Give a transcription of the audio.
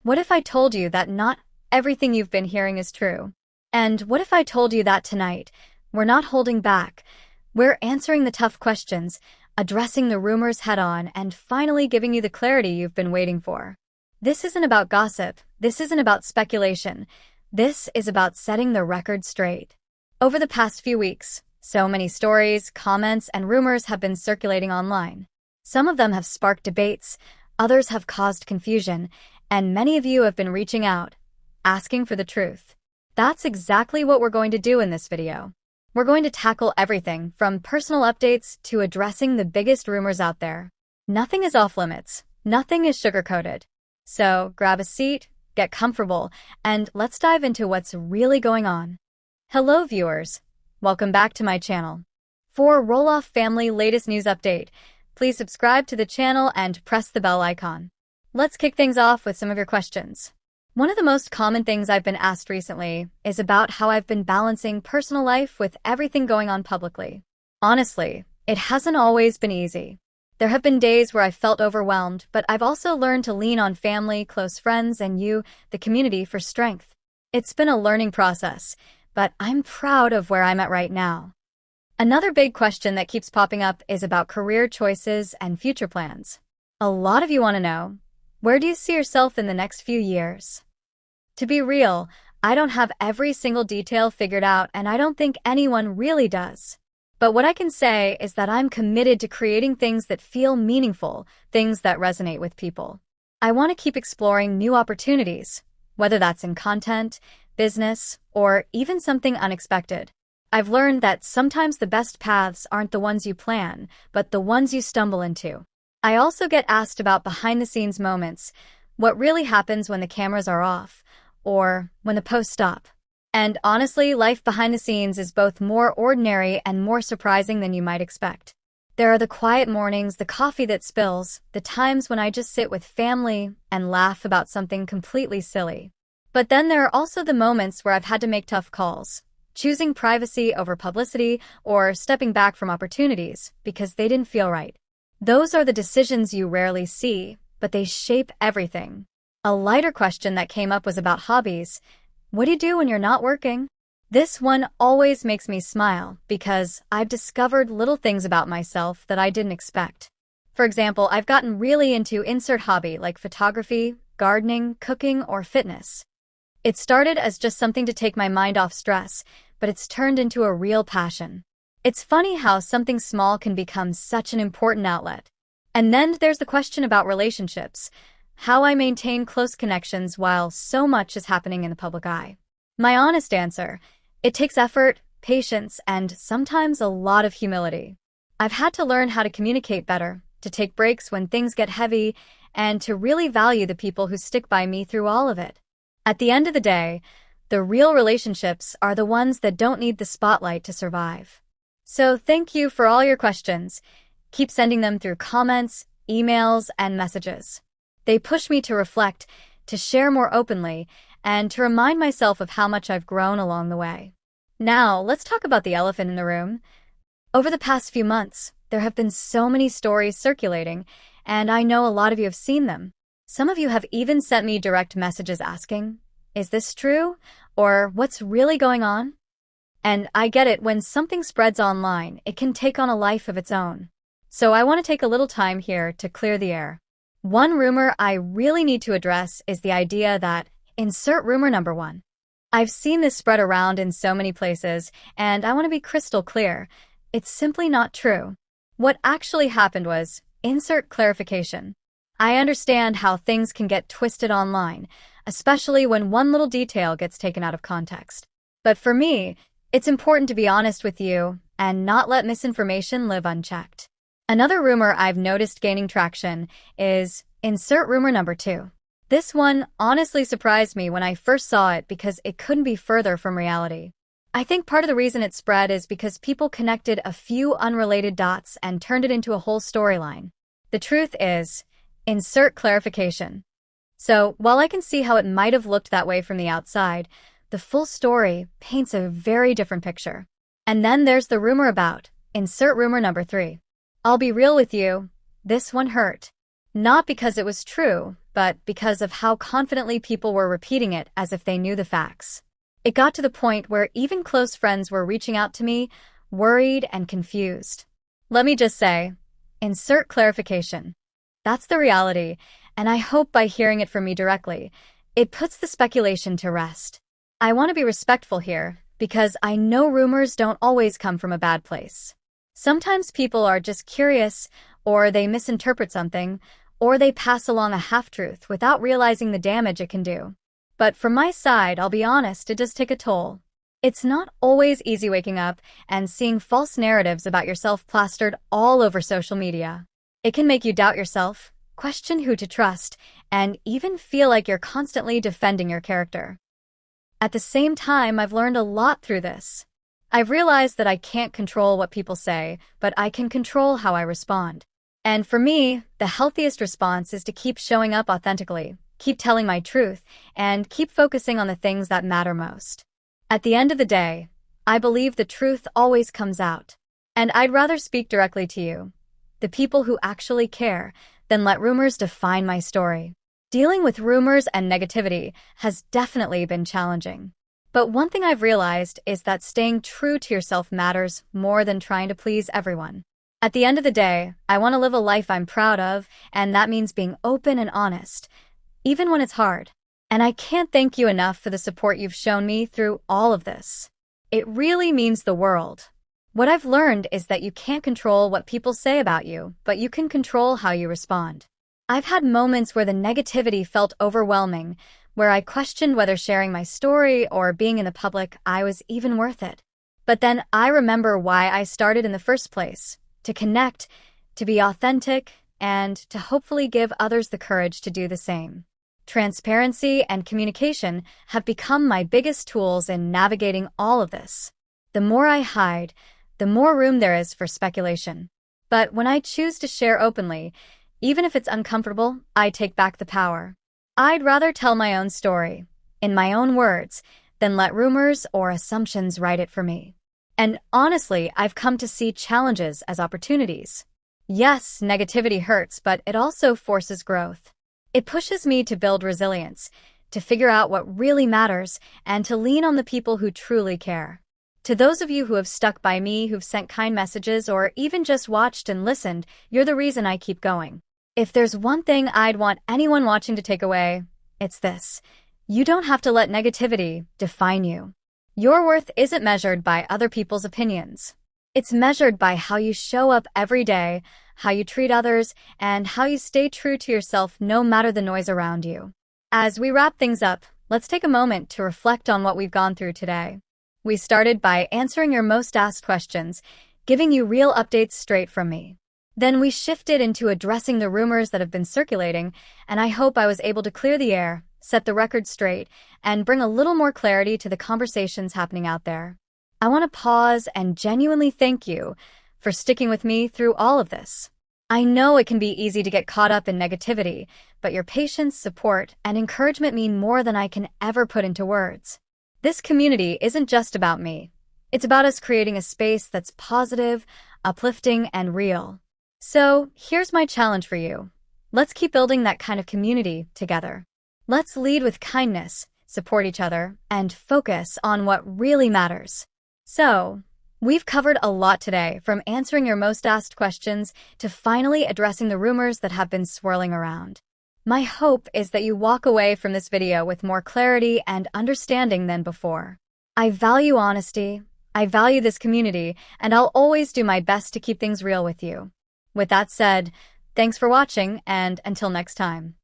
What if I told you that not everything you've been hearing is true? And what if I told you that tonight, we're not holding back, we're answering the tough questions, addressing the rumors head-on, and finally giving you the clarity you've been waiting for? This isn't about gossip, this isn't about speculation, this is about setting the record straight. Over the past few weeks, so many stories, comments, and rumors have been circulating online. Some of them have sparked debates, others have caused confusion, and many of you have been reaching out, asking for the truth. That's exactly what we're going to do in this video. We're going to tackle everything from personal updates to addressing the biggest rumors out there. Nothing is off limits, nothing is sugar-coated. So grab a seat, get comfortable, and let's dive into what's really going on. Hello viewers, welcome back to my channel. For Roloff family latest news update, please subscribe to the channel and press the bell icon. Let's kick things off with some of your questions. One of the most common things I've been asked recently is about how I've been balancing personal life with everything going on publicly. Honestly, it hasn't always been easy. There have been days where I've felt overwhelmed, but I've also learned to lean on family, close friends, and you, the community, for strength. It's been a learning process, but I'm proud of where I'm at right now. Another big question that keeps popping up is about career choices and future plans. A lot of you want to know, where do you see yourself in the next few years? To be real, I don't have every single detail figured out, and I don't think anyone really does. But what I can say is that I'm committed to creating things that feel meaningful, things that resonate with people. I want to keep exploring new opportunities, whether that's in content, business, or even something unexpected. I've learned that sometimes the best paths aren't the ones you plan, but the ones you stumble into. I also get asked about behind-the-scenes moments, what really happens when the cameras are off, or when the posts stop. And honestly, life behind the scenes is both more ordinary and more surprising than you might expect. There are the quiet mornings, the coffee that spills, the times when I just sit with family and laugh about something completely silly. But then there are also the moments where I've had to make tough calls, choosing privacy over publicity or stepping back from opportunities because they didn't feel right. Those are the decisions you rarely see, but they shape everything. A lighter question that came up was about hobbies. What do you do when you're not working? This one always makes me smile because I've discovered little things about myself that I didn't expect. For example, I've gotten really into insert hobby like photography, gardening, cooking, or fitness. It started as just something to take my mind off stress, but it's turned into a real passion. It's funny how something small can become such an important outlet. And then there's the question about relationships. How I maintain close connections while so much is happening in the public eye. My honest answer, it takes effort, patience, and sometimes a lot of humility. I've had to learn how to communicate better, to take breaks when things get heavy, and to really value the people who stick by me through all of it. At the end of the day, the real relationships are the ones that don't need the spotlight to survive. So thank you for all your questions. Keep sending them through comments, emails, and messages. They push me to reflect, to share more openly, and to remind myself of how much I've grown along the way. Now, let's talk about the elephant in the room. Over the past few months, there have been so many stories circulating, and I know a lot of you have seen them. Some of you have even sent me direct messages asking, is this true? Or what's really going on? And I get it, when something spreads online, it can take on a life of its own. So I want to take a little time here to clear the air. One rumor I really need to address is the idea that, insert rumor number 1. I've seen this spread around in so many places, and I want to be crystal clear. It's simply not true. What actually happened was, insert clarification. I understand how things can get twisted online, especially when one little detail gets taken out of context. But for me, it's important to be honest with you and not let misinformation live unchecked. Another rumor I've noticed gaining traction is, insert rumor number 2. This one honestly surprised me when I first saw it because it couldn't be further from reality. I think part of the reason it spread is because people connected a few unrelated dots and turned it into a whole storyline. The truth is, insert clarification. So, while I can see how it might have looked that way from the outside, the full story paints a very different picture. And then there's the rumor about, insert rumor number 3. I'll be real with you, this one hurt. Not because it was true, but because of how confidently people were repeating it as if they knew the facts. It got to the point where even close friends were reaching out to me, worried and confused. Let me just say, insert clarification. That's the reality, and I hope by hearing it from me directly, it puts the speculation to rest. I want to be respectful here, because I know rumors don't always come from a bad place. Sometimes people are just curious, or they misinterpret something, or they pass along a half-truth without realizing the damage it can do. But from my side, I'll be honest, it does take a toll. It's not always easy waking up and seeing false narratives about yourself plastered all over social media. It can make you doubt yourself, question who to trust, and even feel like you're constantly defending your character. At the same time, I've learned a lot through this. I've realized that I can't control what people say, but I can control how I respond. And for me, the healthiest response is to keep showing up authentically, keep telling my truth, and keep focusing on the things that matter most. At the end of the day, I believe the truth always comes out. And I'd rather speak directly to you, the people who actually care, than let rumors define my story. Dealing with rumors and negativity has definitely been challenging. But one thing I've realized is that staying true to yourself matters more than trying to please everyone. At the end of the day, I want to live a life I'm proud of, and that means being open and honest, even when it's hard. And I can't thank you enough for the support you've shown me through all of this. It really means the world. What I've learned is that you can't control what people say about you, but you can control how you respond. I've had moments where the negativity felt overwhelming, where I questioned whether sharing my story or being in the public eye was even worth it. But then I remember why I started in the first place: to connect, to be authentic, and to hopefully give others the courage to do the same. Transparency and communication have become my biggest tools in navigating all of this. The more I hide, the more room there is for speculation. But when I choose to share openly, even if it's uncomfortable, I take back the power. I'd rather tell my own story, in my own words, than let rumors or assumptions write it for me. And honestly, I've come to see challenges as opportunities. Yes, negativity hurts, but it also forces growth. It pushes me to build resilience, to figure out what really matters, and to lean on the people who truly care. To those of you who have stuck by me, who've sent kind messages, or even just watched and listened, you're the reason I keep going. If there's one thing I'd want anyone watching to take away, it's this: you don't have to let negativity define you. Your worth isn't measured by other people's opinions. It's measured by how you show up every day, how you treat others, and how you stay true to yourself no matter the noise around you. As we wrap things up, let's take a moment to reflect on what we've gone through today. We started by answering your most asked questions, giving you real updates straight from me. Then we shifted into addressing the rumors that have been circulating, and I hope I was able to clear the air, set the record straight, and bring a little more clarity to the conversations happening out there. I want to pause and genuinely thank you for sticking with me through all of this. I know it can be easy to get caught up in negativity, but your patience, support, and encouragement mean more than I can ever put into words. This community isn't just about me. It's about us creating a space that's positive, uplifting, and real. So, here's my challenge for you. Let's keep building that kind of community together. Let's lead with kindness, support each other, and focus on what really matters. So, we've covered a lot today, from answering your most asked questions to finally addressing the rumors that have been swirling around. My hope is that you walk away from this video with more clarity and understanding than before. I value honesty, I value this community, and I'll always do my best to keep things real with you. With that said, thanks for watching, and until next time.